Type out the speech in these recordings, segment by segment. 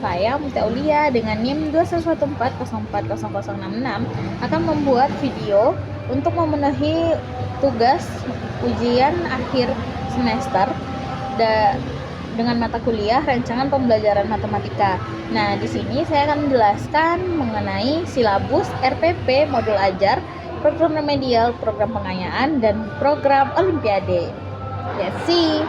saya Muti Aulia dengan NIM 21140400066 akan membuat video untuk memenuhi tugas ujian akhir semester dengan mata kuliah rancangan pembelajaran matematika. Nah, di sini saya akan menjelaskan mengenai silabus RPP, modul ajar, program remedial, program pengayaan, dan program olimpiade. Let's see.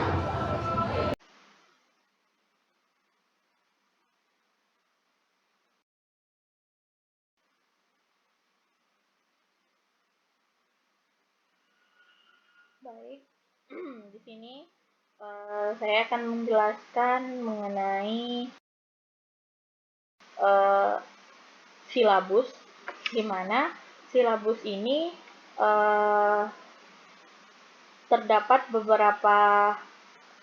Baik, di sini saya akan menjelaskan mengenai silabus, di mana silabus ini terdapat beberapa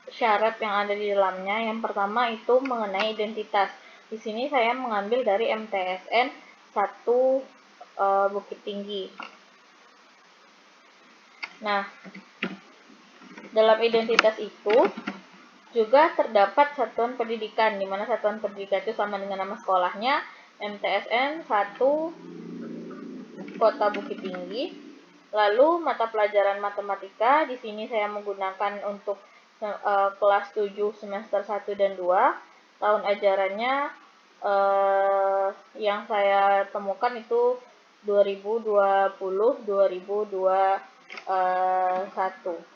syarat yang ada di dalamnya. Yang pertama itu mengenai identitas. Di sini saya mengambil dari MTSN 1 Bukit Tinggi. Nah, dalam identitas itu juga terdapat satuan pendidikan, di mana satuan pendidikan itu sama dengan nama sekolahnya, MTSN 1 Kota Bukit Tinggi. Lalu mata pelajaran matematika, di sini saya menggunakan untuk kelas 7 semester 1 dan 2. Tahun ajarannya yang saya temukan itu 2020-2021.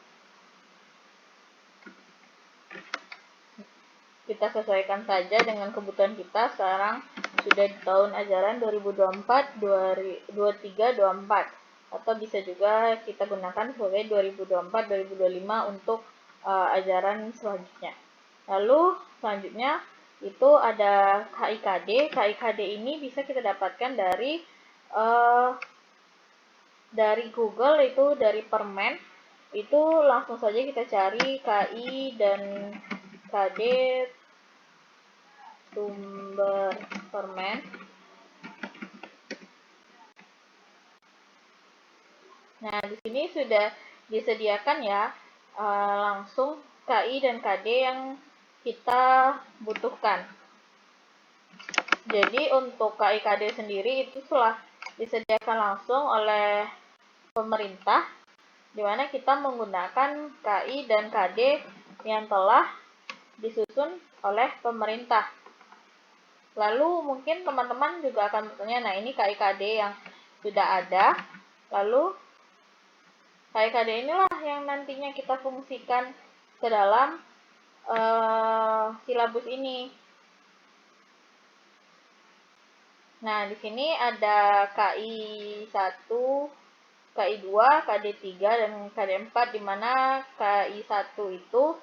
Kita sesuaikan saja dengan kebutuhan kita. Sekarang sudah di tahun ajaran 2024, atau bisa juga kita gunakan sebagai 2024-2025 untuk ajaran selanjutnya. Lalu selanjutnya itu ada KIKD. KIKD ini bisa kita dapatkan dari Google, itu dari Permen. Itu langsung saja kita cari KI dan KD sumber Permen. Nah, di sini sudah disediakan ya langsung KI dan KD yang kita butuhkan. Jadi untuk KI KD sendiri itu telah disediakan langsung oleh pemerintah, di mana kita menggunakan KI dan KD yang telah disusun oleh pemerintah. Lalu mungkin teman-teman juga akan bertanya, nah ini KIKD yang sudah ada, lalu KIKD inilah yang nantinya kita fungsikan ke dalam silabus ini. Nah, di sini ada KI 1, KI 2, KD 3, dan KD 4, di mana KI 1 itu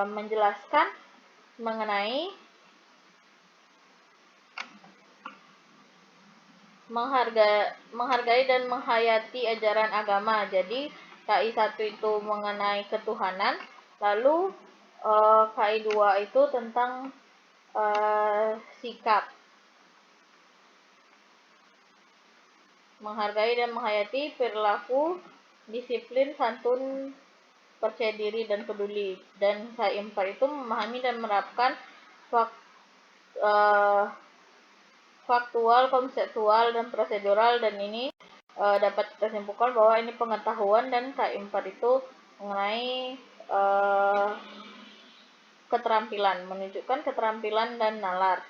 menjelaskan mengenai menghargai dan menghayati ajaran agama. Jadi KI 1 itu mengenai ketuhanan, lalu KI 2 itu tentang sikap. Menghargai dan menghayati perilaku, disiplin, santun, percaya diri, dan peduli. Dan KI 4 itu memahami dan menerapkan faktual, konseptual, dan prosedural, dan ini dapat kita simpulkan bahwa ini pengetahuan, dan KI 4 itu mengenai keterampilan, menunjukkan keterampilan dan nalar.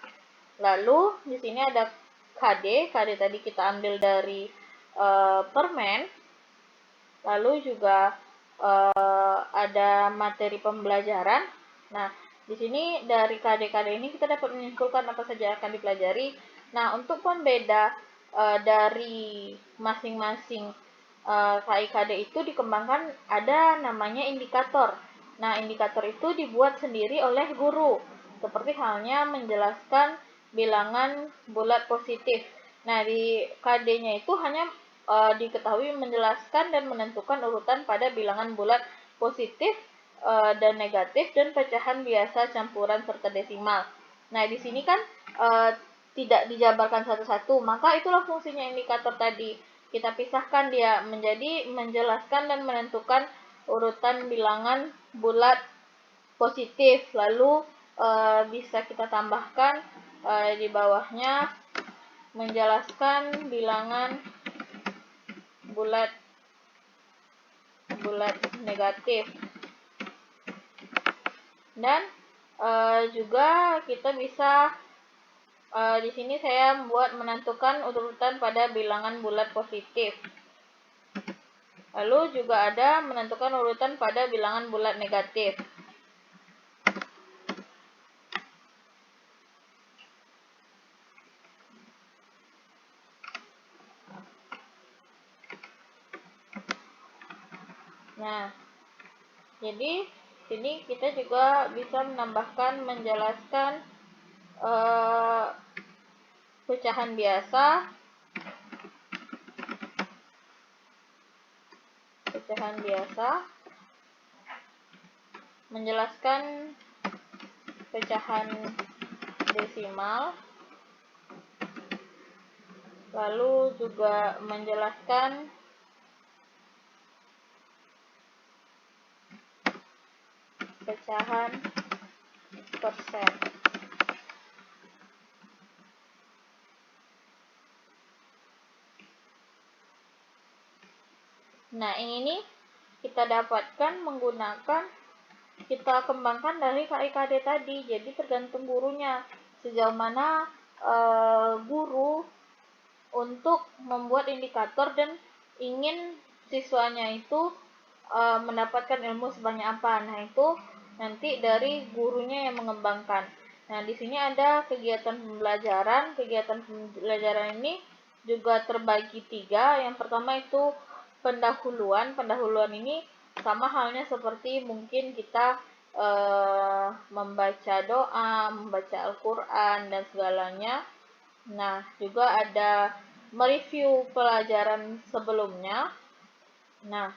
Lalu di sini ada KD tadi kita ambil dari Permen. Lalu juga ada materi pembelajaran. Nah, di sini dari KD-KD ini kita dapat menyimpulkan apa saja akan dipelajari. Nah, untuk pembeda dari masing-masing KI-KD itu dikembangkan ada namanya indikator. Nah, indikator itu dibuat sendiri oleh guru, seperti halnya menjelaskan bilangan bulat positif. Nah, di KD-nya itu hanya diketahui menjelaskan dan menentukan urutan pada bilangan bulat positif dan negatif, dan pecahan biasa, campuran, serta desimal. Nah, di sini kan tidak dijabarkan satu-satu, maka itulah fungsinya indikator tadi. Kita pisahkan dia menjadi menjelaskan dan menentukan urutan bilangan bulat positif, lalu bisa kita tambahkan di bawahnya menjelaskan bilangan bulat negatif. Dan juga kita bisa di sini saya membuat menentukan urutan pada bilangan bulat positif. Lalu juga ada menentukan urutan pada bilangan bulat negatif. Nah, jadi sini kita juga bisa menambahkan, menjelaskan pecahan biasa, menjelaskan pecahan desimal, lalu juga menjelaskan pecahan persen. Nah, ini kita dapatkan menggunakan, kita kembangkan dari KIKD tadi. Jadi tergantung gurunya sejauh mana guru untuk membuat indikator dan ingin siswanya itu mendapatkan ilmu sebanyak apa. Nah, itu nanti dari gurunya yang mengembangkan. Nah, di sini ada kegiatan pembelajaran. Kegiatan pembelajaran ini juga terbagi 3. Yang pertama itu pendahuluan. Pendahuluan ini sama halnya seperti mungkin kita membaca doa, membaca Al-Quran, dan segalanya. Nah, juga ada mereview pelajaran sebelumnya. Nah,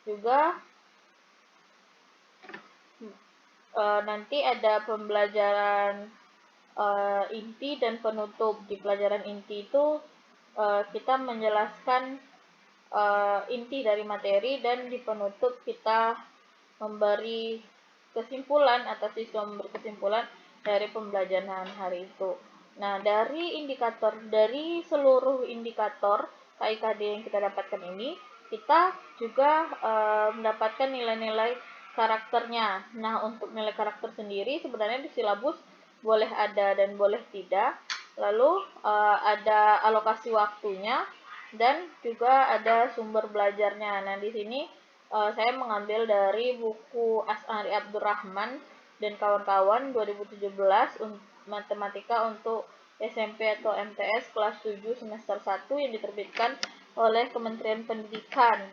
juga nanti ada pembelajaran inti dan penutup. Di pelajaran inti itu kita menjelaskan inti dari materi, dan di penutup kita memberi kesimpulan atau siswa memberi kesimpulan dari pembelajaran hari itu. Nah, dari seluruh indikator KIKD yang kita dapatkan ini, kita juga mendapatkan nilai-nilai karakternya. Nah, untuk nilai karakter sendiri sebenarnya di silabus boleh ada dan boleh tidak. Lalu ada alokasi waktunya dan juga ada sumber belajarnya. Nah, di sini saya mengambil dari buku As'ari Abdurrahman dan kawan-kawan 2017 matematika untuk SMP atau MTS kelas 7 semester 1 yang diterbitkan oleh Kementerian Pendidikan.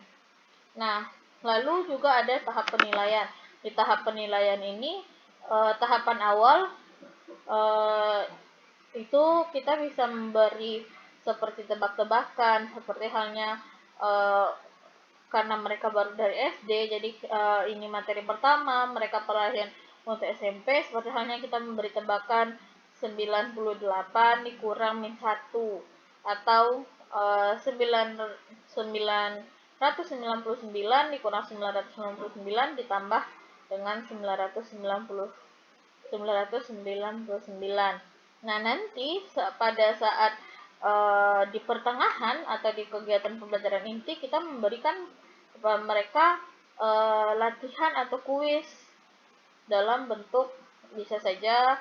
Nah, lalu juga ada tahap penilaian. Di tahap penilaian ini tahapan awal itu kita bisa memberi seperti tebak-tebakan, seperti halnya karena mereka baru dari SD, jadi ini materi pertama, mereka peralihan untuk SMP, seperti halnya kita memberi tebakan 98 dikurang min 1, atau 999 dikurang 999 ditambah dengan 999. Nah, nanti pada saat di pertengahan atau di kegiatan pembelajaran inti kita memberikan kepada mereka latihan atau kuis dalam bentuk, bisa saja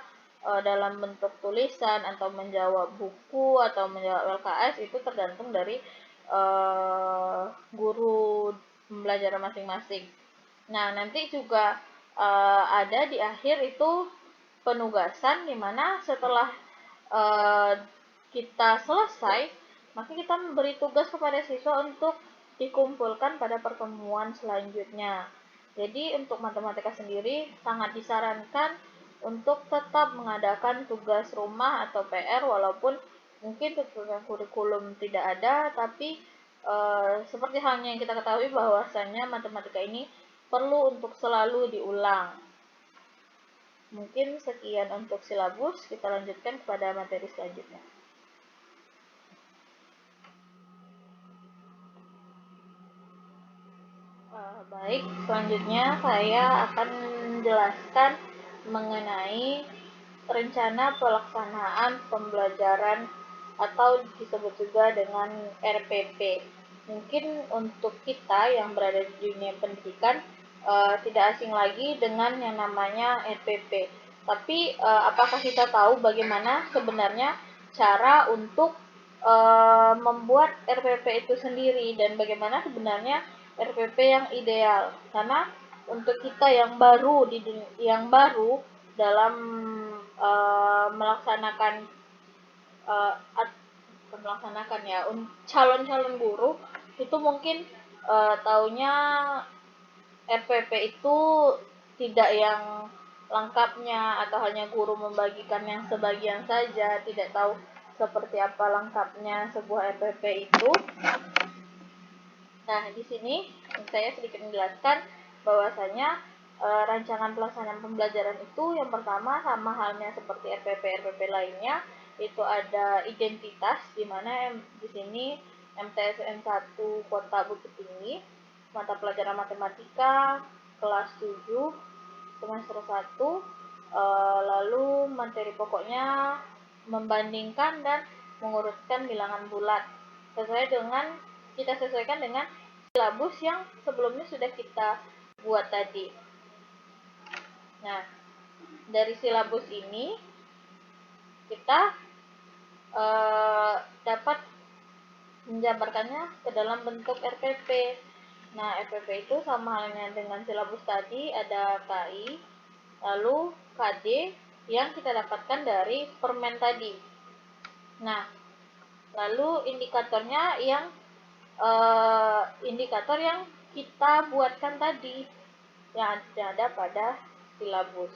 dalam bentuk tulisan atau menjawab buku atau menjawab LKS, itu tergantung dari guru pembelajaran masing-masing. Nah, nanti juga ada di akhir itu penugasan, dimana setelah kita selesai, maka kita memberi tugas kepada siswa untuk dikumpulkan pada pertemuan selanjutnya. Jadi untuk matematika sendiri sangat disarankan untuk tetap mengadakan tugas rumah atau PR, walaupun mungkin tuntutan kurikulum tidak ada, tapi seperti halnya yang kita ketahui bahwasanya matematika ini perlu untuk selalu diulang. Mungkin sekian untuk silabus, kita lanjutkan kepada materi selanjutnya. Baik, selanjutnya saya akan menjelaskan mengenai rencana pelaksanaan pembelajaran atau disebut juga dengan RPP. Mungkin untuk kita yang berada di dunia pendidikan tidak asing lagi dengan yang namanya RPP. Tapi apakah kita tahu bagaimana sebenarnya cara untuk membuat RPP itu sendiri dan bagaimana sebenarnya RPP yang ideal? Karena untuk kita yang baru dalam melaksanakan melaksanakan ya calon-calon guru itu mungkin taunya RPP itu tidak yang lengkapnya atau hanya guru membagikan yang sebagian saja, tidak tahu seperti apa lengkapnya sebuah RPP itu. Nah, di sini saya sedikit menjelaskan bahwasanya rancangan pelaksanaan pembelajaran itu yang pertama sama halnya seperti RPP lainnya, itu ada identitas di mana di sini MTSN 1 Kota Bukit Tinggi, mata pelajaran matematika kelas 7 semester 1, lalu materi pokoknya membandingkan dan mengurutkan bilangan bulat kita sesuaikan dengan silabus yang sebelumnya sudah kita buat tadi. Nah, dari silabus ini kita dapat menjabarkannya ke dalam bentuk RPP. Nah, RPP itu sama halnya dengan silabus tadi, ada KI, lalu KD yang kita dapatkan dari permen tadi. Nah, lalu indikatornya yang indikator yang kita buatkan tadi yang ada pada silabus.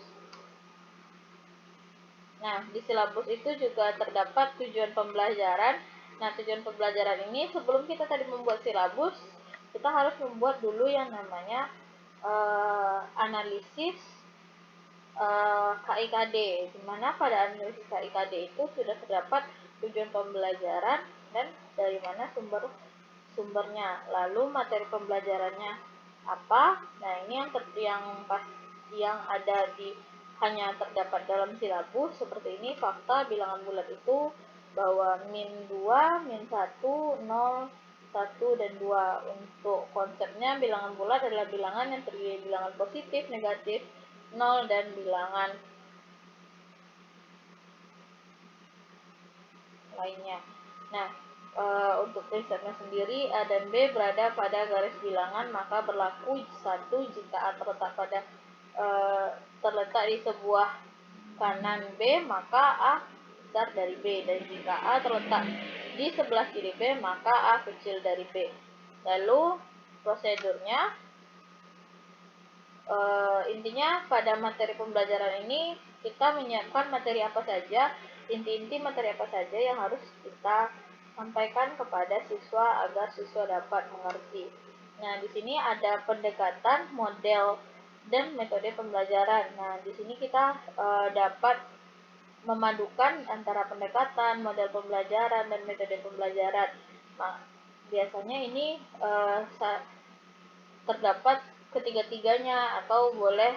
Nah, di silabus itu juga terdapat tujuan pembelajaran. Nah, tujuan pembelajaran ini sebelum kita tadi membuat silabus, kita harus membuat dulu yang namanya analisis KIKD, di mana pada analisis KIKD itu sudah terdapat tujuan pembelajaran dan dari mana sumbernya, lalu materi pembelajarannya apa. Nah, ini yang ada hanya terdapat dalam silabus seperti ini. Fakta bilangan bulat itu bahwa min 2, min 1, 0, 1, dan 2. Untuk konsepnya bilangan bulat adalah bilangan yang terdiri dari bilangan positif, negatif, 0, dan bilangan lainnya. Nah, untuk risetnya sendiri A dan B berada pada garis bilangan, maka berlaku 1 jika A terletak di sebuah kanan B, maka A besar dari B, dan jika A terletak di sebelah kiri B, maka A kecil dari B. Lalu prosedurnya, intinya pada materi pembelajaran ini kita menyiapkan materi apa saja, inti-inti materi apa saja yang harus kita sampaikan kepada siswa agar siswa dapat mengerti. Nah, di sini ada pendekatan, model, dan metode pembelajaran. Nah, di sini kita dapat memadukan antara pendekatan, model pembelajaran, dan metode pembelajaran. Nah, biasanya ini terdapat ketiga-tiganya, atau boleh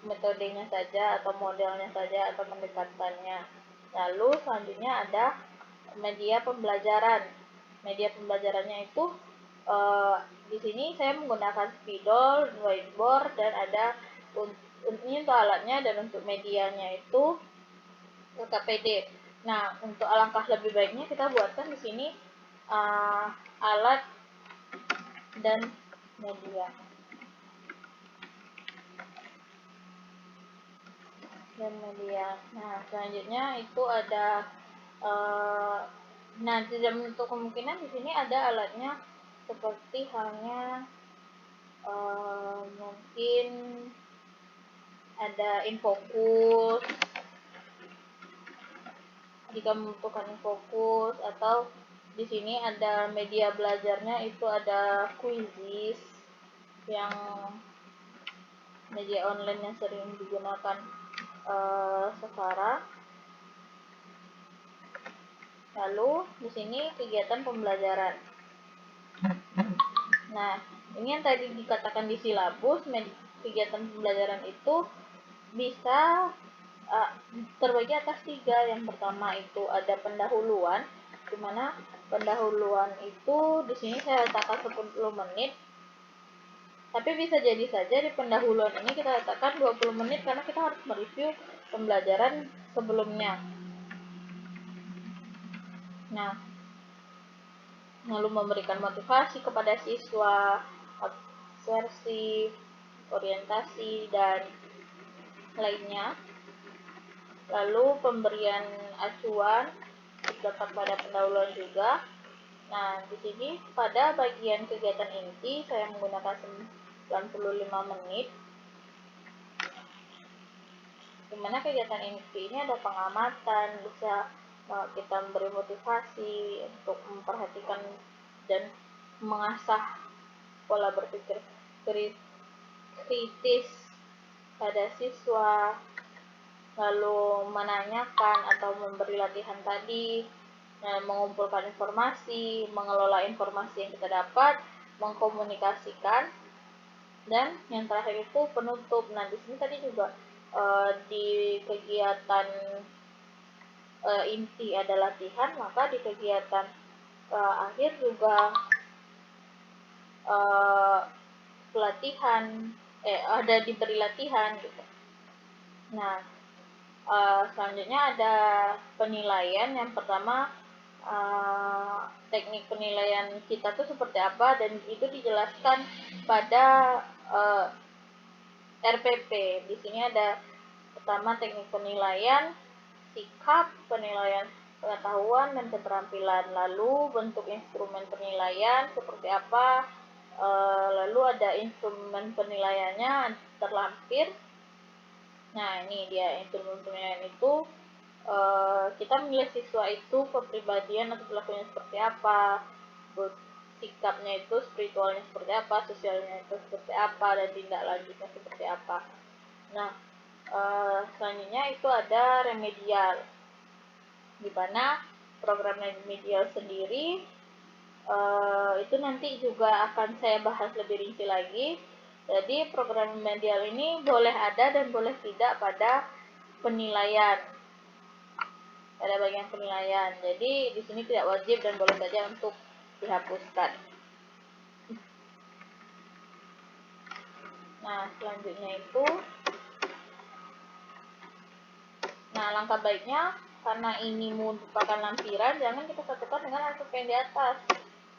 metodenya saja atau modelnya saja atau pendekatannya. Lalu selanjutnya ada media pembelajaran. Media pembelajarannya itu di sini saya menggunakan spidol, whiteboard, dan ada ini untuk alatnya, dan untuk medianya itu KPD. Nah, untuk alangkah lebih baiknya kita buatkan di sini alat dan media. Nah, selanjutnya itu ada nah, tidak menutup kemungkinan di sini ada alatnya seperti halnya mungkin ada infocus jika membutuhkan infocus, atau di sini ada media belajarnya, itu ada Quizizz yang media online yang sering digunakan sekarang. Lalu di sini kegiatan pembelajaran. Nah, ini yang tadi dikatakan di silabus, kegiatan pembelajaran itu bisa terbagi atas 3. Yang pertama itu ada pendahuluan, di mana pendahuluan itu di sini saya letakkan 10 menit. Tapi bisa jadi saja di pendahuluan ini kita letakkan 20 menit karena kita harus mereview pembelajaran sebelumnya. Nah, lalu memberikan motivasi kepada siswa, observasi, orientasi, dan lainnya. Lalu pemberian acuan terdapat pada pendahuluan juga. Nah, di sini pada bagian kegiatan inti saya menggunakan 95 menit. Di mana kegiatan inti ini ada pengamatan, bisa kita memberi motivasi untuk memperhatikan dan mengasah pola berpikir kritis pada siswa, lalu menanyakan atau memberi latihan tadi, mengumpulkan informasi, mengelola informasi yang kita dapat, mengkomunikasikan, dan yang terakhir itu penutup. Nah, di sini tadi juga di kegiatan inti ada latihan, maka di kegiatan akhir juga pelatihan, ada diberi latihan gitu. Nah, selanjutnya ada penilaian. Yang pertama, teknik penilaian kita tuh seperti apa, dan itu dijelaskan pada RPP. Di sini ada pertama teknik penilaian, sikap, penilaian pengetahuan dan keterampilan, lalu bentuk instrumen penilaian seperti apa, lalu ada instrumen penilaiannya terlampir. Nah, ini dia instrumen penilaian itu, kita menilai siswa itu kepribadian atau perilakunya seperti apa, sikapnya itu, spiritualnya seperti apa, sosialnya itu seperti apa, dan tindak lanjutnya seperti apa. Nah, selanjutnya itu ada remedial, di mana program remedial sendiri itu nanti juga akan saya bahas lebih rinci lagi. Jadi program remedial ini boleh ada dan boleh tidak pada penilaian, pada bagian penilaian. Jadi di sini tidak wajib dan boleh saja untuk dihapuskan. Nah, selanjutnya itu, langkah baiknya, karena ini merupakan lampiran, jangan kita satukan dengan RPP yang di atas.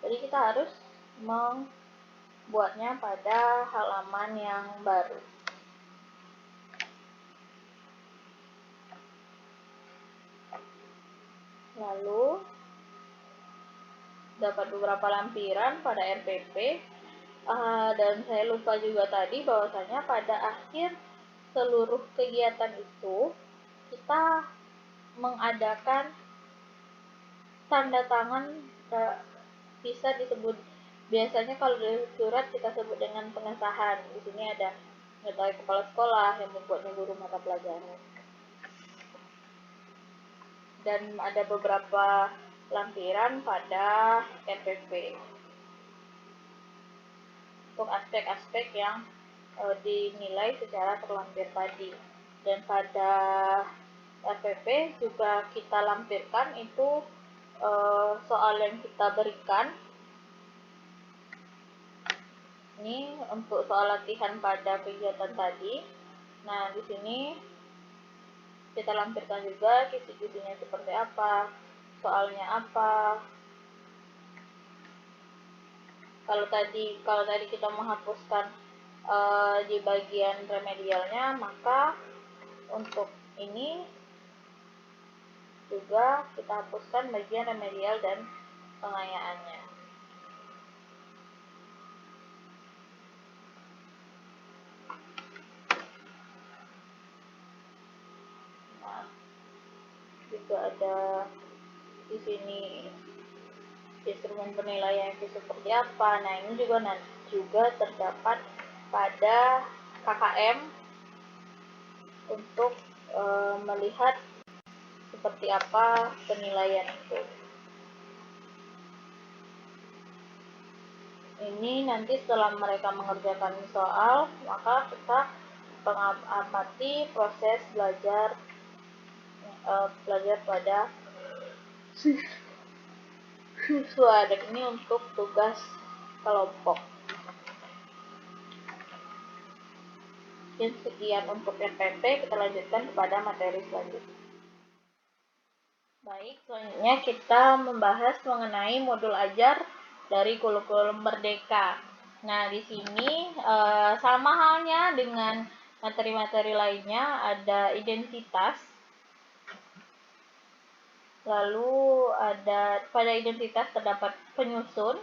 Jadi kita harus membuatnya pada halaman yang baru. Lalu dapat beberapa lampiran pada RPP, dan saya lupa juga tadi bahwasanya pada akhir seluruh kegiatan itu kita mengadakan tanda tangan, bisa disebut, biasanya kalau dari surat kita sebut dengan pengesahan. Di sini ada mengetahui kepala sekolah yang membuatnya guru mata pelajaran. Dan ada beberapa lampiran pada RPP untuk aspek-aspek yang dinilai secara terlampir tadi. Dan pada RPP juga kita lampirkan itu soal yang kita berikan. Ini untuk soal latihan pada kegiatan tadi. Nah, di sini kita lampirkan juga kisi-kisinya seperti apa, soalnya apa. Kalau tadi kita menghapuskan di bagian remedialnya, maka untuk ini juga kita hapuskan bagian remedial dan pengayaannya. Nah, juga ada di sini instrumen penilaian itu seperti apa. Nah, ini juga terdapat pada KKM untuk melihat seperti apa penilaian itu. Ini nanti setelah mereka mengerjakan soal, maka kita mengamati proses belajar pada siswa, dan ini untuk tugas kelompok. Sekian untuk MPP, kita lanjutkan kepada materi selanjutnya. Baik, selanjutnya kita membahas mengenai modul ajar dari kurikulum Merdeka. Nah, di sini sama halnya dengan materi-materi lainnya, ada identitas. Lalu ada pada identitas terdapat penyusun,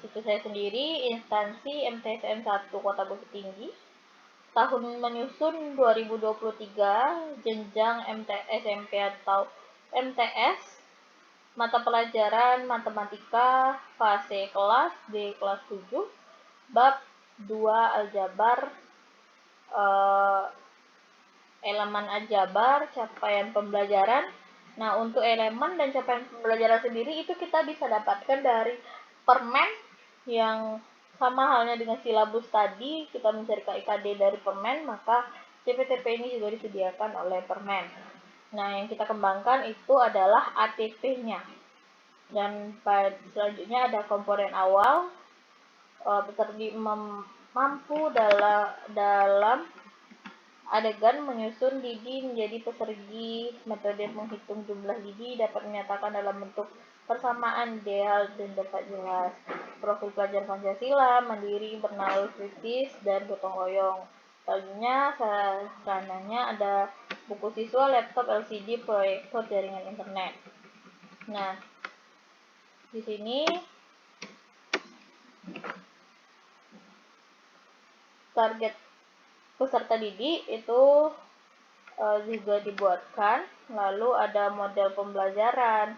situ saya sendiri, instansi MTSN 1 Kota Bukit Tinggi, tahun menyusun 2023, jenjang SMP atau MTS, mata pelajaran matematika, fase kelas D kelas 7, bab 2 aljabar, elemen aljabar, capaian pembelajaran. Nah, untuk elemen dan capaian pembelajaran sendiri itu kita bisa dapatkan dari permen yang sama halnya dengan silabus tadi, kita mencari KIKD dari permen, maka CPTP ini juga disediakan oleh permen. Nah, yang kita kembangkan itu adalah ATP-nya. Dan selanjutnya ada komponen awal, peserta mampu dalam adegan menyusun lidi menjadi persegi. Metode menghitung jumlah lidi dapat menyatakan dalam bentuk persamaan ideal dan dapat jelas. Profil pelajar Pancasila, mandiri, bernalar kritis, dan gotong royong. Selanjutnya sarananya ada buku siswa, laptop, LCD, proyektor, jaringan internet. Nah, di sini target peserta didik itu juga dibuatkan. Lalu ada model pembelajaran,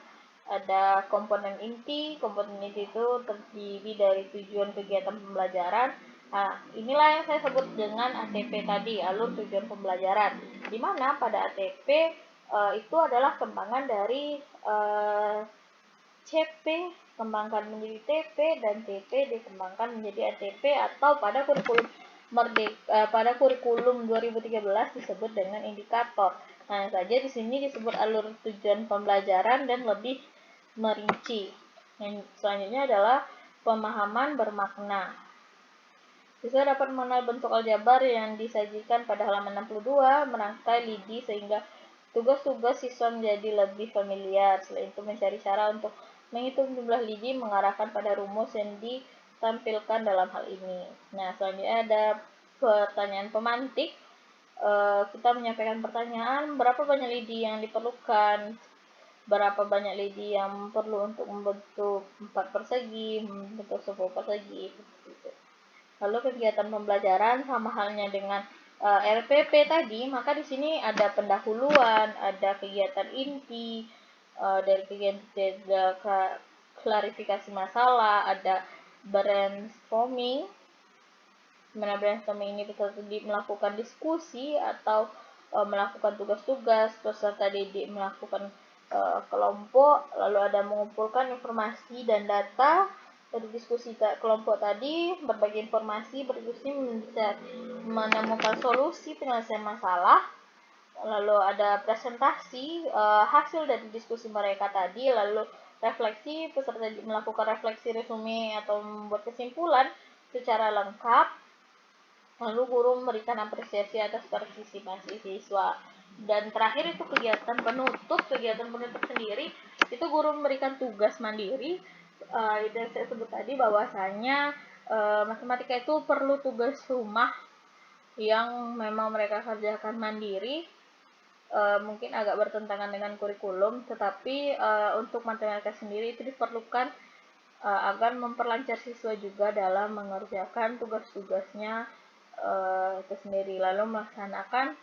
ada komponen inti. Komponen inti itu terdiri dari tujuan kegiatan pembelajaran. Nah, inilah yang saya sebut dengan ATP tadi, alur tujuan pembelajaran. Di mana pada ATP itu adalah kembangan dari CP kembangkan menjadi TP, dan TP dikembangkan menjadi ATP, atau pada kurikulum pada kurikulum 2013 disebut dengan indikator. Nah, saja di sini disebut alur tujuan pembelajaran dan lebih merinci. Yang selanjutnya adalah pemahaman bermakna. Siswa dapat mengenal bentuk aljabar yang disajikan pada halaman 62, merangkai lidi sehingga tugas-tugas siswa menjadi lebih familiar. Selain itu, mencari cara untuk menghitung jumlah lidi mengarahkan pada rumus yang ditampilkan dalam hal ini. Nah, selanjutnya ada pertanyaan pemantik. Kita menyampaikan pertanyaan, berapa banyak lidi yang diperlukan, berapa banyak lidi yang perlu untuk membentuk 4 persegi, membentuk 10 persegi, gitu. Lalu kegiatan pembelajaran sama halnya dengan RPP tadi, maka di sini ada pendahuluan, ada kegiatan inti, dari kegiatan klarifikasi masalah, ada brainstorming. Mana brainstorming ini peserta didik melakukan diskusi atau melakukan tugas-tugas, peserta didik melakukan kelompok, lalu ada mengumpulkan informasi dan data dari diskusi kelompok tadi, berbagi informasi, berdiskusi bisa menemukan solusi penyelesaian masalah. Lalu ada presentasi hasil dari diskusi mereka tadi, lalu refleksi, peserta melakukan refleksi resume atau membuat kesimpulan secara lengkap. Lalu guru memberikan apresiasi atas partisipasi siswa. Dan terakhir itu kegiatan penutup. Kegiatan penutup sendiri itu guru memberikan tugas mandiri. Itu yang saya sebut tadi bahwasanya matematika itu perlu tugas rumah yang memang mereka kerjakan mandiri. Mungkin agak bertentangan dengan kurikulum, tetapi untuk matematika sendiri itu diperlukan agar memperlancar siswa juga dalam mengerjakan tugas-tugasnya itu sendiri. Lalu melaksanakan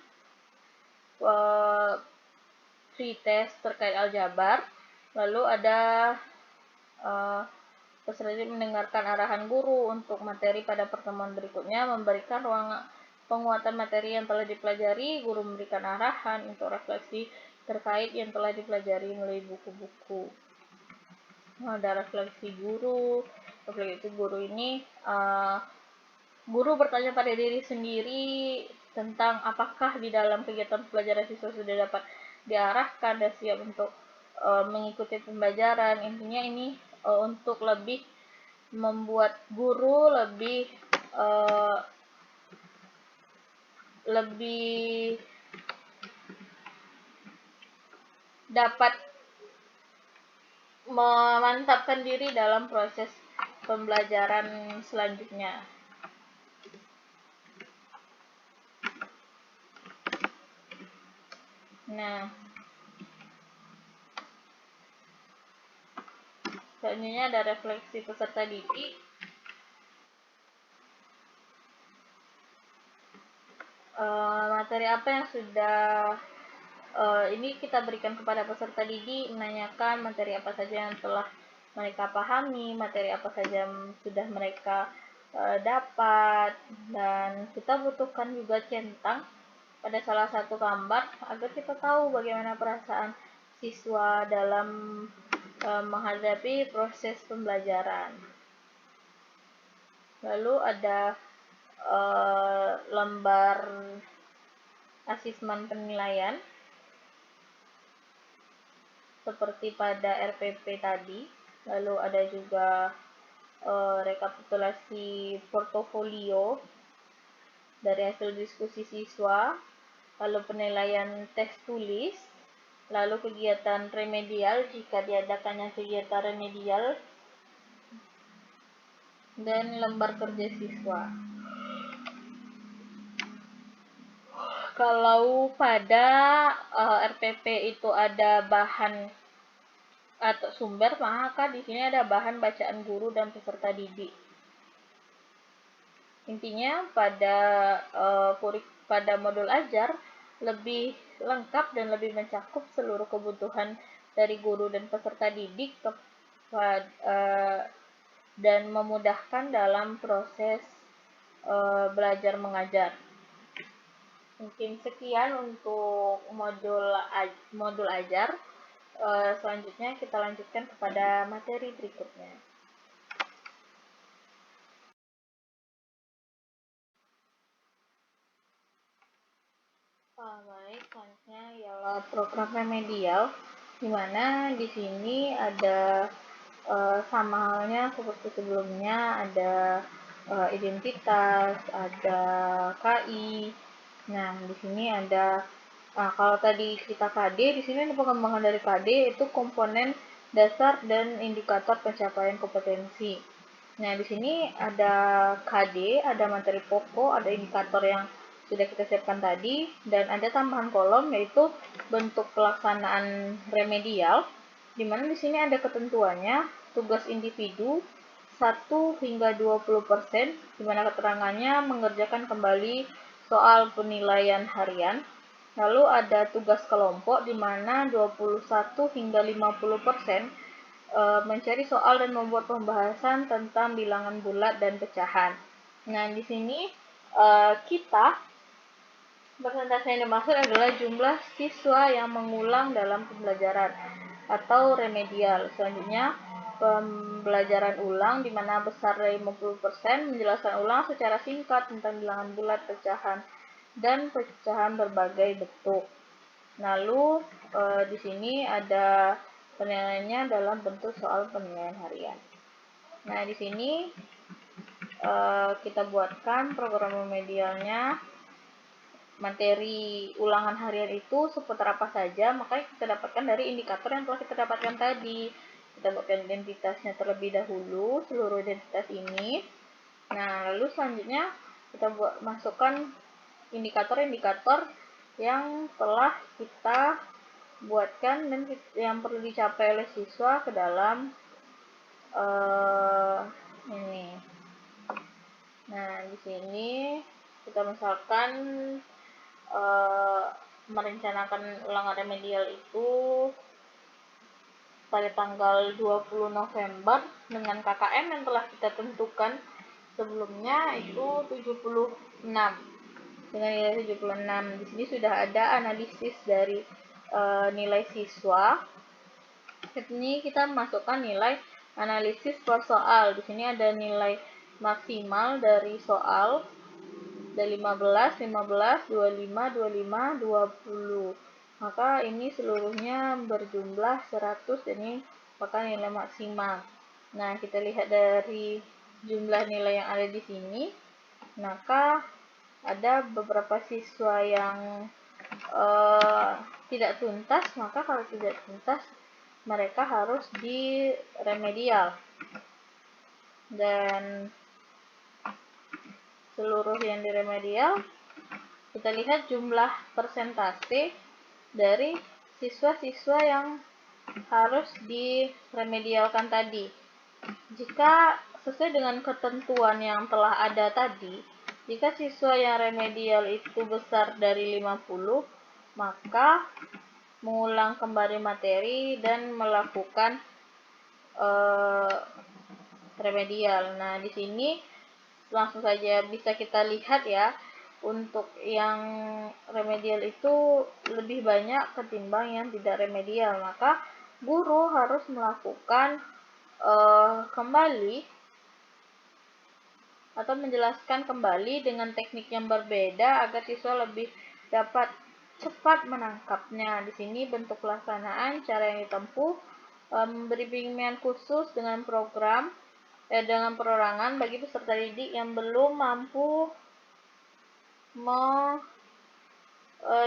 free test terkait aljabar. Lalu ada peserta mendengarkan arahan guru untuk materi pada pertemuan berikutnya, memberikan ruang penguatan materi yang telah dipelajari, guru memberikan arahan untuk refleksi terkait yang telah dipelajari melalui buku-buku. Ada refleksi guru, Refleksi guru ini guru bertanya pada diri sendiri tentang apakah di dalam kegiatan pembelajaran siswa sudah dapat diarahkan dan siap untuk mengikuti pembelajaran. Intinya ini untuk lebih membuat guru lebih dapat memantapkan diri dalam proses pembelajaran selanjutnya. Nah, selanjutnya ada refleksi peserta didik. Materi apa yang sudah ini kita berikan kepada peserta didik, menanyakan materi apa saja yang telah mereka pahami, materi apa saja yang sudah mereka dapat, dan kita butuhkan juga centang pada salah satu gambar agar kita tahu bagaimana perasaan siswa dalam menghadapi proses pembelajaran. Lalu ada lembar asesmen penilaian seperti pada RPP tadi. Lalu ada juga rekapitulasi portofolio dari hasil diskusi siswa, lalu penilaian tes tulis, lalu kegiatan remedial jika diadakannya kegiatan remedial, dan lembar kerja siswa. Kalau pada RPP itu ada bahan atau sumber, maka di sini ada bahan bacaan guru dan peserta didik. Intinya pada modul ajar lebih lengkap dan lebih mencakup seluruh kebutuhan dari guru dan peserta didik dan memudahkan dalam proses belajar mengajar. Mungkin sekian untuk modul ajar. Selanjutnya kita lanjutkan kepada materi berikutnya. Baik, selanjutnya ialah program remedial, di mana di sini ada sama halnya seperti sebelumnya, ada identitas, ada KI. Nah, di sini ada kalau tadi kita KD, di sini ada pengembangan dari KD, itu komponen dasar dan indikator pencapaian kompetensi. Nah, di sini ada KD, ada materi pokok, ada indikator yang sudah kita siapkan tadi, dan ada tambahan kolom yaitu bentuk pelaksanaan remedial, di mana di sini ada ketentuannya tugas individu 1 hingga 20%, di mana keterangannya mengerjakan kembali soal penilaian harian. Lalu ada tugas kelompok di mana 21 hingga 50% mencari soal dan membuat pembahasan tentang bilangan bulat dan pecahan. Nah, di sini kita persentase yang dimaksud adalah jumlah siswa yang mengulang dalam pembelajaran atau remedial. Selanjutnya, pembelajaran ulang di mana besar dari 50%, menjelaskan ulang secara singkat tentang bilangan bulat, pecahan, dan pecahan berbagai bentuk. Lalu di sini ada penilaiannya dalam bentuk soal penilaian harian. Nah, di sini kita buatkan program remedialnya. Materi ulangan harian itu seputar apa saja, makanya kita dapatkan dari indikator yang telah kita dapatkan tadi. Kita buatkan identitasnya terlebih dahulu, seluruh identitas ini. Nah, lalu selanjutnya kita masukkan indikator-indikator yang telah kita buatkan dan yang perlu dicapai oleh siswa ke dalam ini. Nah, di sini kita misalkan merencanakan ulangan remedial itu pada tanggal 20 November dengan KKM yang telah kita tentukan sebelumnya itu 76. Dengan nilai 76. Di sini sudah ada analisis dari nilai siswa. Ini kita masukkan nilai analisis per soal. Di sini ada nilai maksimal dari soal. Ada 15, 15, 25, 25, 20. Maka ini seluruhnya berjumlah 100, ini merupakan nilai maksimal. Nah, kita lihat dari jumlah nilai yang ada di sini, maka ada beberapa siswa yang tidak tuntas, maka kalau tidak tuntas mereka harus di remedial. Dan seluruh yang di remedial, kita lihat jumlah persentase dari siswa-siswa yang harus diremedialkan tadi. Jika sesuai dengan ketentuan yang telah ada tadi, jika siswa yang remedial itu besar dari 50, maka mengulang kembali materi dan melakukan remedial. Nah, di sini langsung saja bisa kita lihat ya, untuk yang remedial itu lebih banyak ketimbang yang tidak remedial. Maka guru harus melakukan kembali atau menjelaskan kembali dengan teknik yang berbeda agar siswa lebih dapat cepat menangkapnya. Di sini bentuk pelaksanaan, cara yang ditempuh, memberi bimbingan khusus dengan dengan perorangan bagi peserta didik yang belum mampu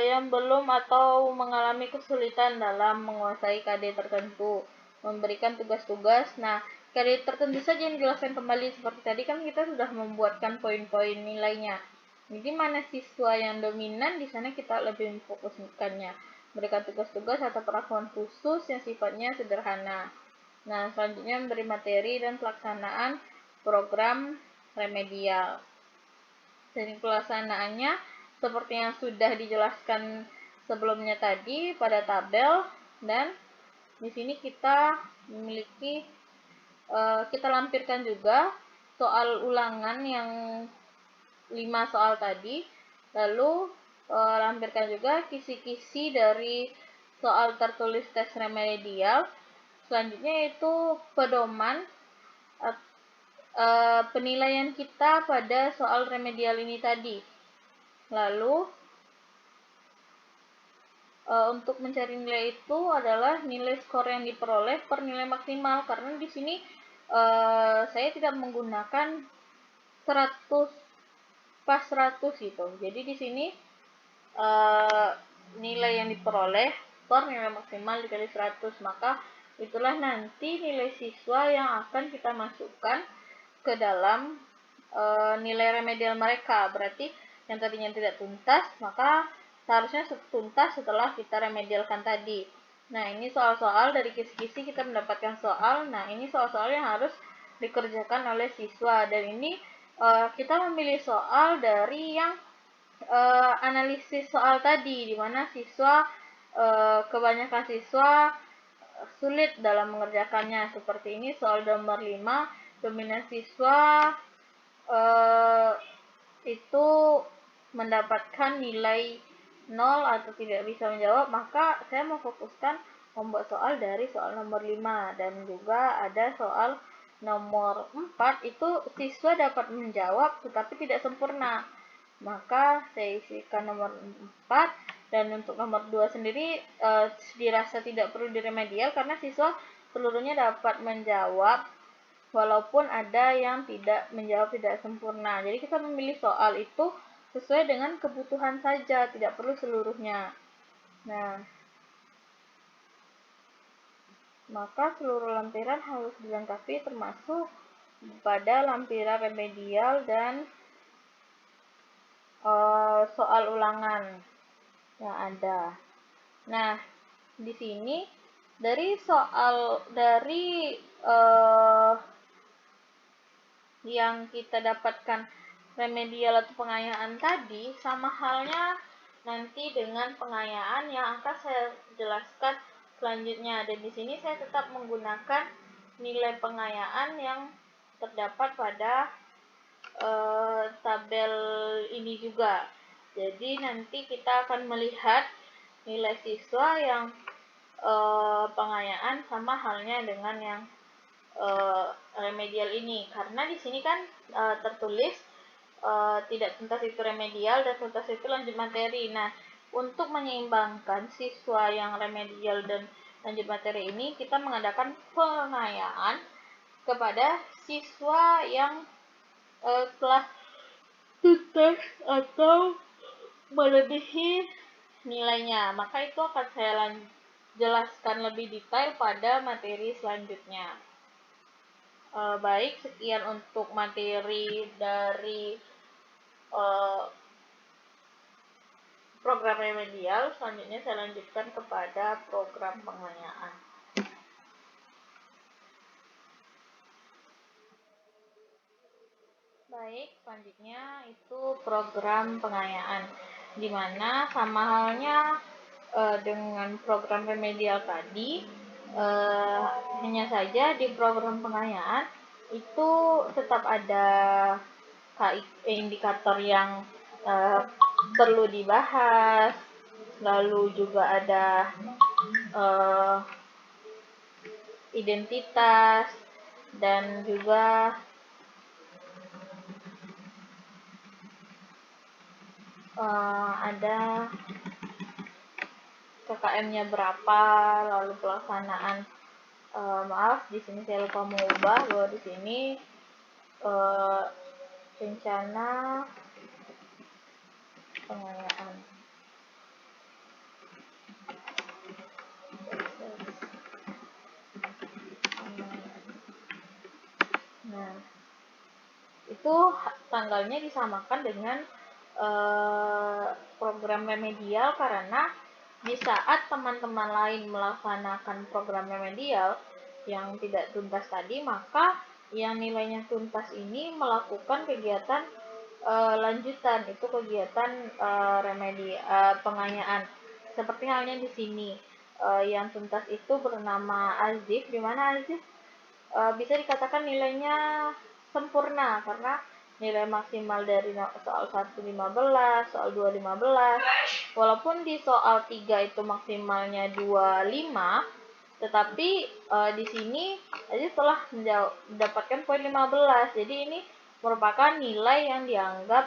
yang belum atau mengalami kesulitan dalam menguasai KD tertentu, memberikan tugas-tugas. Nah, KD tertentu saja yang dijelaskan kembali seperti tadi kan kita sudah membuatkan poin-poin nilainya. Jadi mana siswa yang dominan, di sana kita lebih memfokuskannya. Memberikan tugas-tugas atau perlakuan khusus yang sifatnya sederhana. Nah, selanjutnya memberi materi dan pelaksanaan program remedial. Dan pelaksanaannya seperti yang sudah dijelaskan sebelumnya tadi pada tabel, dan di sini kita memiliki kita lampirkan juga soal ulangan yang 5 soal tadi, lalu lampirkan juga kisi-kisi dari soal tertulis tes remedial. Selanjutnya itu pedoman penilaian kita pada soal remedial ini tadi. Lalu untuk mencari nilai itu adalah nilai skor yang diperoleh per nilai maksimal, karena di sini saya tidak menggunakan 100 pas 100 gitu. Jadi di sini nilai yang diperoleh per nilai maksimal dikali 100, maka itulah nanti nilai siswa yang akan kita masukkan ke dalam nilai remedial mereka. Berarti yang tadinya tidak tuntas, maka seharusnya tuntas setelah kita remedialkan tadi. Nah, ini soal-soal dari kisi-kisi kita mendapatkan soal. Nah, ini soal-soal yang harus dikerjakan oleh siswa. Dan ini kita memilih soal dari yang analisis soal tadi, di mana siswa kebanyakan siswa sulit dalam mengerjakannya. Seperti ini soal nomor 5, dominan siswa itu mendapatkan nilai 0 atau tidak bisa menjawab, maka saya memfokuskan membuat soal dari soal nomor 5. Dan juga ada soal nomor 4, itu siswa dapat menjawab tetapi tidak sempurna, maka saya isikan nomor 4. Dan untuk nomor 2 sendiri dirasa tidak perlu diremedial karena siswa seluruhnya dapat menjawab walaupun ada yang tidak menjawab tidak sempurna. Jadi kita memilih soal itu sesuai dengan kebutuhan saja, tidak perlu seluruhnya. Nah, maka seluruh lampiran harus dilengkapi termasuk pada lampiran remedial dan soal ulangan yang ada. Nah, di sini dari yang kita dapatkan remedial atau pengayaan tadi, sama halnya nanti dengan pengayaan yang akan saya jelaskan selanjutnya. Dan di sini saya tetap menggunakan nilai pengayaan yang terdapat pada tabel ini juga. Jadi nanti kita akan melihat nilai siswa yang pengayaan sama halnya dengan yang remedial ini, karena di sini kan tertulis tidak tuntas itu remedial dan tuntas itu lanjut materi. Nah, untuk menyeimbangkan siswa yang remedial dan lanjut materi ini, kita mengadakan pengayaan kepada siswa yang telah tuntas atau melebihi nilainya. Maka itu akan saya jelaskan lebih detail pada materi selanjutnya. Baik, sekian untuk materi dari program remedial. Selanjutnya saya lanjutkan kepada program pengayaan. Baik, selanjutnya itu program pengayaan, di mana sama halnya dengan program remedial tadi, hanya saja di program pengayaan itu tetap ada indikator yang perlu dibahas, lalu juga ada identitas, dan juga ada KKM-nya berapa, lalu pelaksanaan. Maaf, di sini saya lupa mengubah bahwa di sini rencana pengayaan. Nah, itu tanggalnya disamakan dengan program remedial, karena di saat teman-teman lain melaksanakan program remedial yang tidak tuntas tadi, maka yang nilainya tuntas ini melakukan kegiatan lanjutan, itu kegiatan pengayaan. Seperti halnya di sini, yang tuntas itu bernama Azif, di mana Azif bisa dikatakan nilainya sempurna karena nilai maksimal dari soal 1 15, soal 2 15. Walaupun di soal 3 itu maksimalnya 25, tetapi di sini aja telah mendapatkan poin 15. Jadi ini merupakan nilai yang dianggap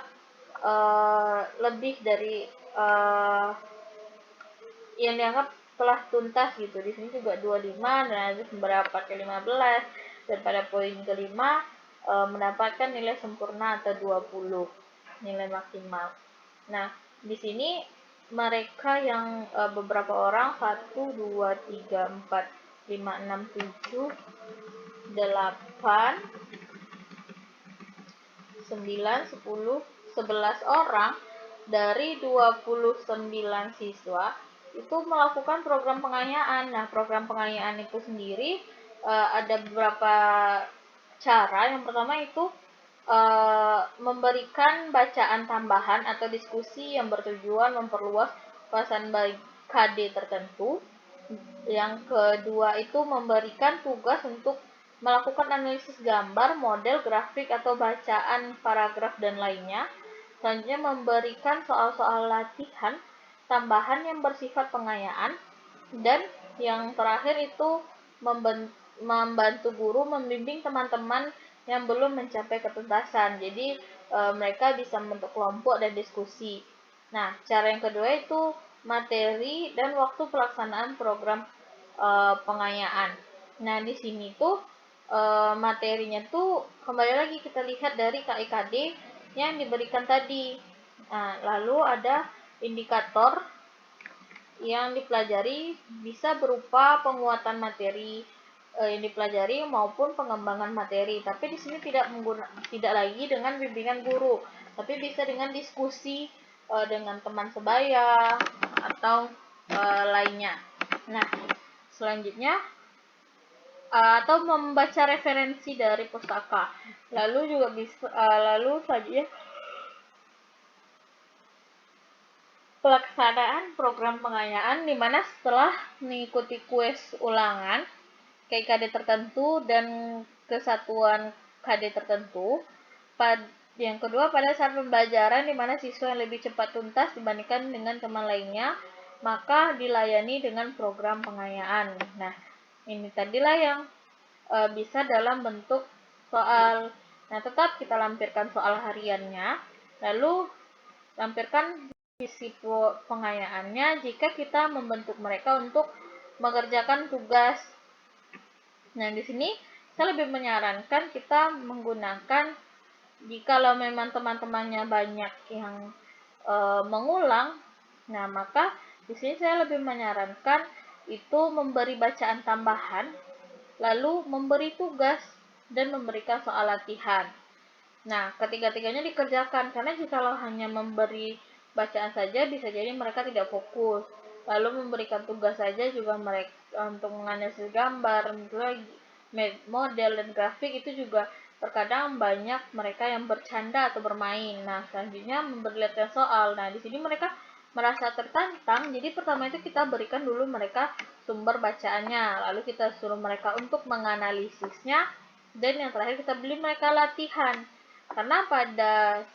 lebih dari yang dianggap telah tuntas gitu. Di sini juga 25 dan ada mendapatkan 15, dan pada poin kelima mendapatkan nilai sempurna atau 20 nilai maksimal. Nah, di sini mereka yang beberapa orang 1 2 3 4 5 6 7 8 9 10 11 orang dari 29 siswa itu melakukan program pengayaan. Nah, program pengayaan itu sendiri ada beberapa cara. Yang pertama itu memberikan bacaan tambahan atau diskusi yang bertujuan memperluas wawasan bagi KD tertentu. Yang kedua itu memberikan tugas untuk melakukan analisis gambar, model, grafik, atau bacaan paragraf dan lainnya. Selanjutnya memberikan soal-soal latihan tambahan yang bersifat pengayaan. Dan yang terakhir itu membantu guru membimbing teman-teman yang belum mencapai ketuntasan. Jadi mereka bisa membentuk kelompok dan diskusi. Nah, cara yang kedua itu materi dan waktu pelaksanaan program pengayaan. Nah, di sini tuh materinya tuh kembali lagi kita lihat dari KIKD yang diberikan tadi. Nah, lalu ada indikator yang dipelajari bisa berupa penguatan materi yang dipelajari maupun pengembangan materi. Tapi di sini tidak lagi dengan bimbingan guru, tapi bisa dengan diskusi dengan teman sebaya atau lainnya. Nah, selanjutnya atau membaca referensi dari pustaka. Lalu juga bisa lalu selanjutnya pelaksanaan program pengayaan, di mana setelah mengikuti kuis ulangan KD tertentu dan kesatuan KD tertentu, yang kedua pada saat pembelajaran di mana siswa yang lebih cepat tuntas dibandingkan dengan teman lainnya, maka dilayani dengan program pengayaan. Nah, ini tadilah yang bisa dalam bentuk soal. Nah, tetap kita lampirkan soal hariannya, lalu lampirkan isi pengayaannya jika kita membentuk mereka untuk mengerjakan tugas. Nah, di sini saya lebih menyarankan kita menggunakan, jikalau memang teman-temannya banyak yang mengulang, nah maka di sini saya lebih menyarankan itu memberi bacaan tambahan, lalu memberi tugas dan memberikan soal latihan. Nah, ketiga-tiganya dikerjakan, karena jikalau hanya memberi bacaan saja bisa jadi mereka tidak fokus. Lalu memberikan tugas saja juga mereka untuk menganalisis gambar, model dan grafik itu juga terkadang banyak mereka yang bercanda atau bermain. Nah, selanjutnya memberi latihan soal. Nah, di sini mereka merasa tertantang, jadi pertama itu kita berikan dulu mereka sumber bacaannya, lalu kita suruh mereka untuk menganalisisnya, dan yang terakhir kita beri mereka latihan. Karena karena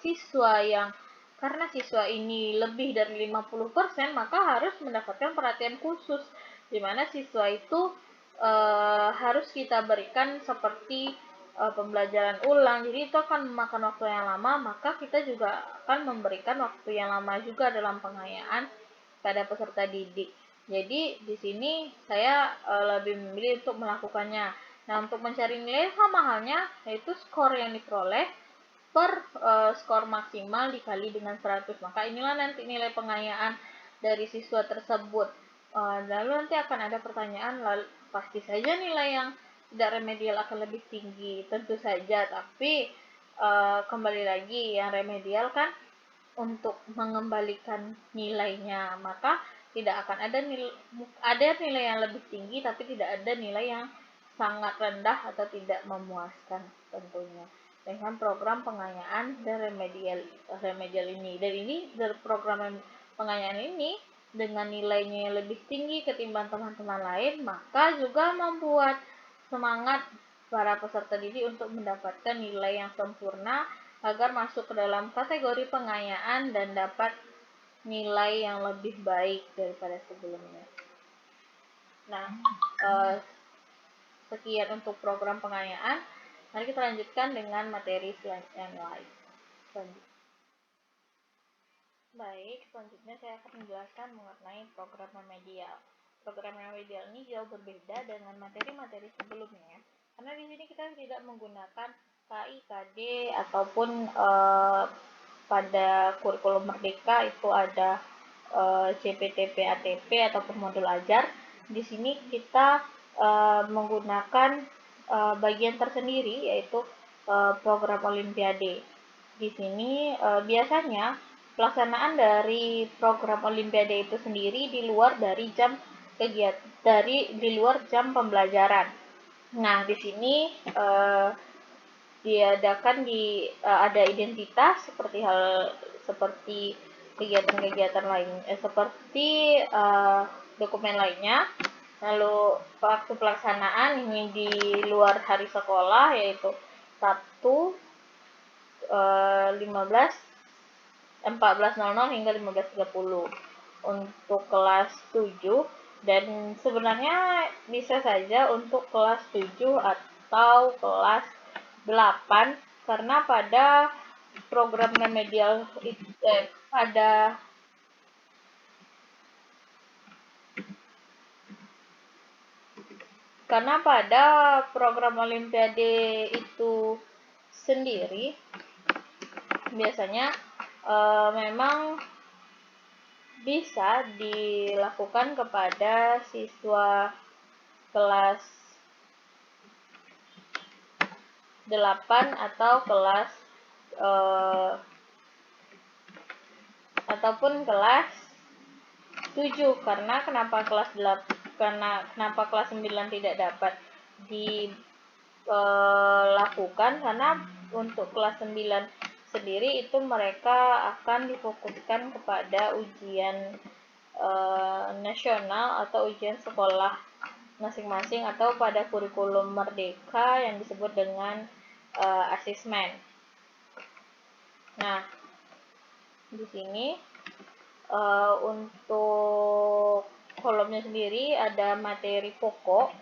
siswa ini lebih dari 50%, maka harus mendapatkan perhatian khusus, di mana siswa itu harus kita berikan seperti pembelajaran ulang, jadi itu akan memakan waktu yang lama, maka kita juga akan memberikan waktu yang lama juga dalam pengayaan pada peserta didik. Jadi di sini saya lebih memilih untuk melakukannya. Nah, untuk mencari nilai sama halnya, yaitu skor yang diperoleh per skor maksimal dikali dengan 100. Maka inilah nanti nilai pengayaan dari siswa tersebut. Lalu nanti akan ada pertanyaan, lalu pasti saja nilai yang tidak remedial akan lebih tinggi, tentu saja, tapi kembali lagi yang remedial kan untuk mengembalikan nilainya, maka tidak akan ada nilai yang lebih tinggi tapi tidak ada nilai yang sangat rendah atau tidak memuaskan tentunya dengan program pengayaan dan remedial ini. Dan ini dari program pengayaan ini dengan nilainya yang lebih tinggi ketimbang teman-teman lain, maka juga membuat semangat para peserta didik untuk mendapatkan nilai yang sempurna agar masuk ke dalam kategori pengayaan dan dapat nilai yang lebih baik daripada sebelumnya. Nah, sekian untuk program pengayaan. Mari kita lanjutkan dengan materi yang lain. Baik, selanjutnya saya akan menjelaskan mengenai program remedial. Program remedial ini jauh berbeda dengan materi-materi sebelumnya, karena di sini kita tidak menggunakan KI, KD ataupun pada kurikulum Merdeka itu ada CPTP, ATP ataupun modul ajar. Di sini kita menggunakan bagian tersendiri, yaitu program Olimpiade. Di sini biasanya pelaksanaan dari program Olimpiade itu sendiri di luar dari jam kegiatan, di luar jam pembelajaran. Nah, di sini diadakan ada identitas seperti kegiatan-kegiatan lain, seperti dokumen lainnya. Lalu waktu pelaksanaan ini di luar hari sekolah, yaitu Sabtu 14.00 hingga 15.30 untuk kelas 7, dan sebenarnya bisa saja untuk kelas 7 atau kelas 8, karena pada program remedial pada program Olimpiade itu sendiri biasanya memang bisa dilakukan kepada siswa kelas 8 atau kelas ataupun kelas 7. Kenapa kelas 9 tidak dapat dilakukan? Karena untuk kelas 9 sendiri itu mereka akan difokuskan kepada ujian nasional atau ujian sekolah masing-masing atau pada kurikulum Merdeka yang disebut dengan asesmen. Nah, di sini untuk kolomnya sendiri ada materi pokok.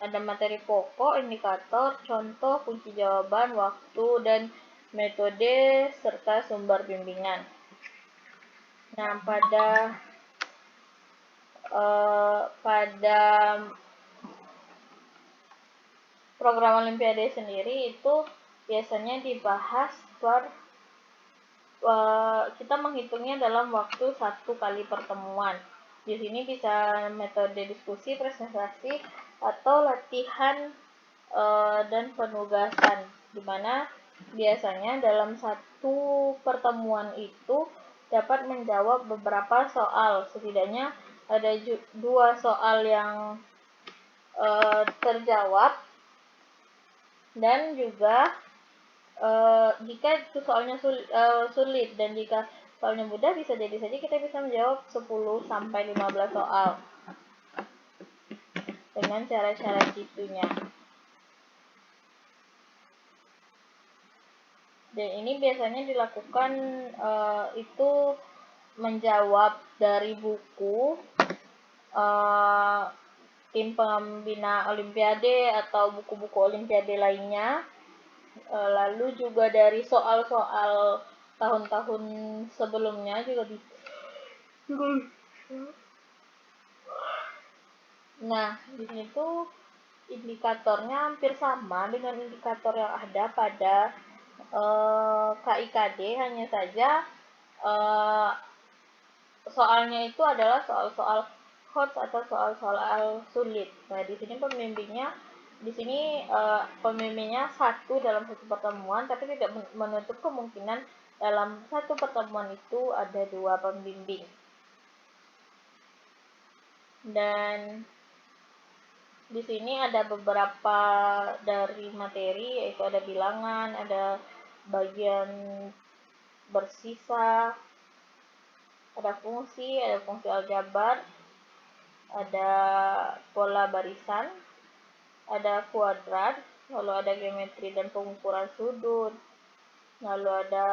ada materi pokok, indikator, contoh, kunci jawaban, waktu, dan metode, serta sumber bimbingan. Nah, pada program Olimpiade sendiri itu biasanya dibahas kita menghitungnya dalam waktu 1 kali pertemuan. Di sini bisa metode diskusi, presentasi, atau latihan dan penugasan, di mana biasanya dalam 1 pertemuan itu dapat menjawab beberapa soal. Setidaknya ada 2 soal yang terjawab, dan juga jika itu soalnya sulit dan jika soalnya mudah, bisa jadi saja kita bisa menjawab 10-15 soal dengan cara-cara gitunya. Dan ini biasanya dilakukan itu menjawab dari buku tim pembina Olimpiade atau buku-buku Olimpiade lainnya. Lalu juga dari soal-soal tahun-tahun sebelumnya juga bisa. Nah, di sini tuh indikatornya hampir sama dengan indikator yang ada pada KIKD, hanya saja soalnya itu adalah soal-soal hot atau soal-soal sulit. Nah, di sini pembimbingnya 1 dalam 1 pertemuan, tapi tidak menutup kemungkinan dalam 1 pertemuan itu ada 2 pembimbing. Dan di sini ada beberapa dari materi, yaitu ada bilangan, ada bagian bersisa, ada fungsi aljabar, ada pola barisan, ada kuadrat, lalu ada geometri dan pengukuran sudut, lalu ada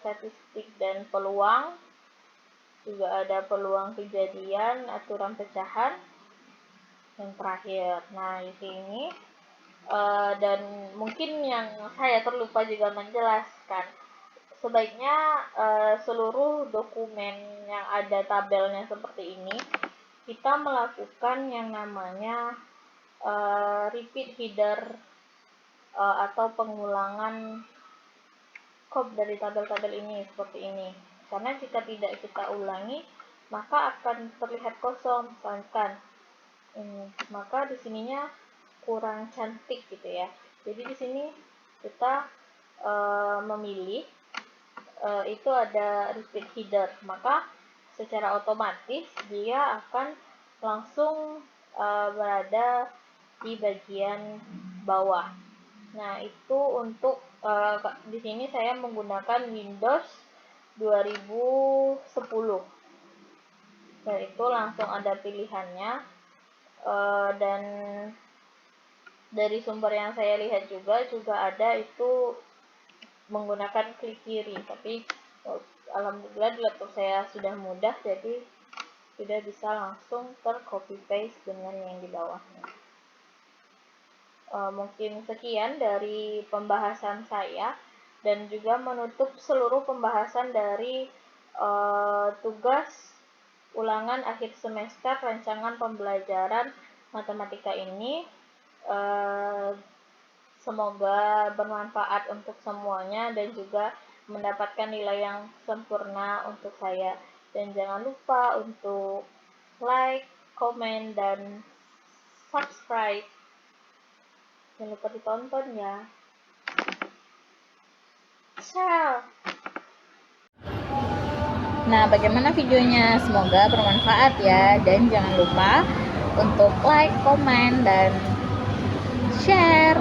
statistik dan peluang, juga ada peluang kejadian, aturan pecahan, yang terakhir. Nah, di sini dan mungkin yang saya terlupa juga menjelaskan, sebaiknya seluruh dokumen yang ada tabelnya seperti ini kita melakukan yang namanya repeat header atau pengulangan kop dari tabel-tabel ini seperti ini. Karena jika tidak kita ulangi, maka akan terlihat kosong, misalkan ini. Maka di sininya kurang cantik gitu ya. Jadi di sini kita memilih itu ada repeat header, maka secara otomatis dia akan langsung berada di bagian bawah. Nah, itu untuk di sini saya menggunakan Windows 2010. Dan itu langsung ada pilihannya, dan dari sumber yang saya lihat juga ada itu menggunakan klik kiri, tapi alhamdulillah di laptop saya sudah mudah, jadi sudah bisa langsung copy paste dengan yang di bawahnya. Mungkin sekian dari pembahasan saya, dan juga menutup seluruh pembahasan dari tugas ulangan akhir semester rancangan pembelajaran matematika ini. Semoga bermanfaat untuk semuanya dan juga mendapatkan nilai yang sempurna untuk saya. Dan jangan lupa untuk like, komen, dan subscribe. Jangan lupa ditonton ya. Ciao. Nah, bagaimana videonya? Semoga bermanfaat ya. Dan jangan lupa untuk like, komen, dan share.